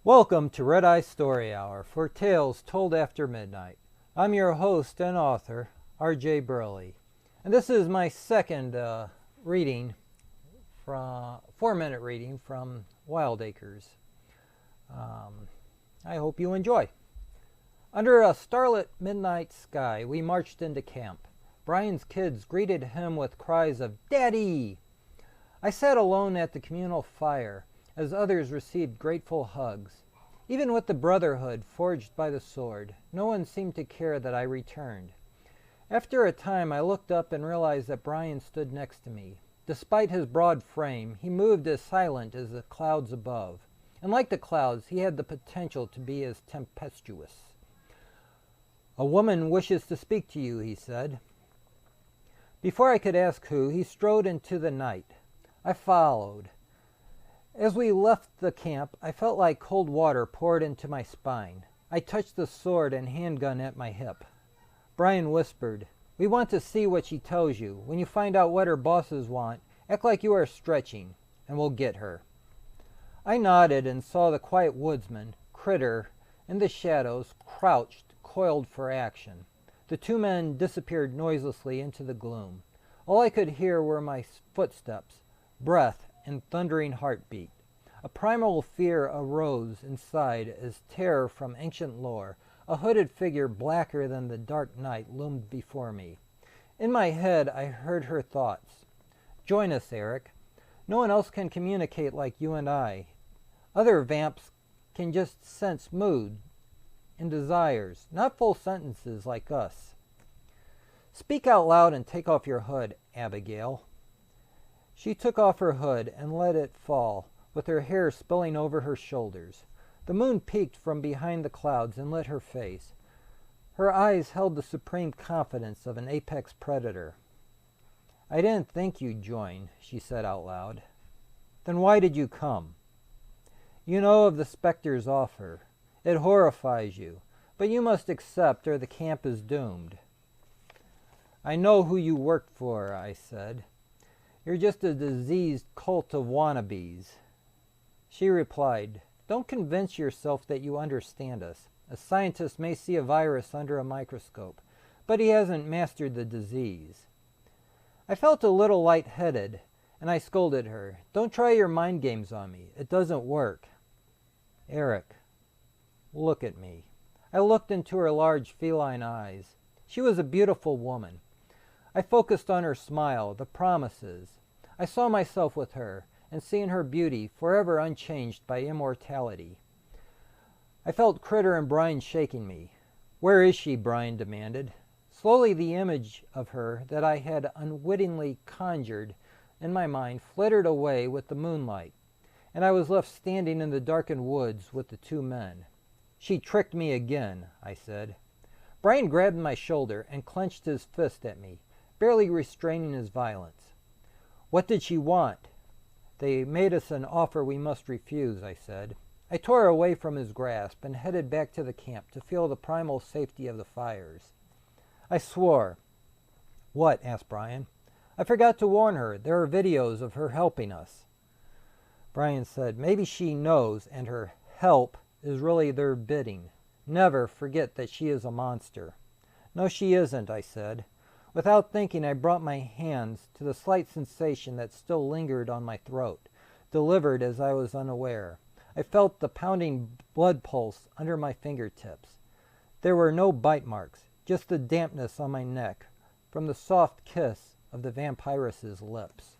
Welcome to Red Eye Story Hour for Tales Told After Midnight. I'm your host and author, R.J. Burley. And this is my second reading, from 4-minute reading from Wildacres. I hope you enjoy. Under a starlit midnight sky, we marched into camp. Brian's kids greeted him with cries of, "Daddy!" I sat alone at the communal fire, as others received grateful hugs. Even with the brotherhood forged by the sword, no one seemed to care that I returned. After a time, I looked up and realized that Brian stood next to me. Despite his broad frame, he moved as silent as the clouds above. And like the clouds, he had the potential to be as tempestuous. "A woman wishes to speak to you," he said. Before I could ask who, he strode into the night. I followed. As we left the camp, I felt like cold water poured into my spine. I touched the sword and handgun at my hip. Brian whispered, "We want to see what she tells you. When you find out what her bosses want, act like you are stretching, and we'll get her." I nodded and saw the quiet woodsman, Critter, in the shadows, crouched, coiled for action. The two men disappeared noiselessly into the gloom. All I could hear were my footsteps, breath, and thundering heartbeat. A primal fear arose inside as terror from ancient lore. A hooded figure blacker than the dark night loomed before me. In my head, I heard her thoughts. "Join us, Eric. No one else can communicate like you and I. Other vamps can just sense mood and desires, not full sentences like us. Speak out loud and take off your hood, Abigail." She took off her hood and let it fall, with her hair spilling over her shoulders. The moon peeked from behind the clouds and lit her face. Her eyes held the supreme confidence of an apex predator. "I didn't think you'd join," she said out loud. "Then why did you come?" "You know of the Spectre's offer. It horrifies you, but you must accept or the camp is doomed." "I know who you work for," I said. "You're just a diseased cult of wannabes." She replied, "Don't convince yourself that you understand us. A scientist may see a virus under a microscope, but he hasn't mastered the disease." I felt a little lightheaded, and I scolded her. "Don't try your mind games on me. It doesn't work." "Eric, look at me." I looked into her large feline eyes. She was a beautiful woman. I focused on her smile, the promises. I saw myself with her, and seeing her beauty, forever unchanged by immortality. I felt Critter and Brian shaking me. "Where is she?" Brian demanded. Slowly the image of her that I had unwittingly conjured in my mind flittered away with the moonlight, and I was left standing in the darkened woods with the two men. "She tricked me again," I said. Brian grabbed my shoulder and clenched his fist at me, barely restraining his violence. "What did she want?" "They made us an offer we must refuse," I said. I tore away from his grasp and headed back to the camp to feel the primal safety of the fires. I swore. "What?" asked Brian. "I forgot to warn her. There are videos of her helping us." Brian said, "Maybe she knows, and her help is really their bidding. Never forget that she is a monster." "No, she isn't," I said. Without thinking, I brought my hands to the slight sensation that still lingered on my throat, delivered as I was unaware. I felt the pounding blood pulse under my fingertips. There were no bite marks, just the dampness on my neck from the soft kiss of the vampiress's lips.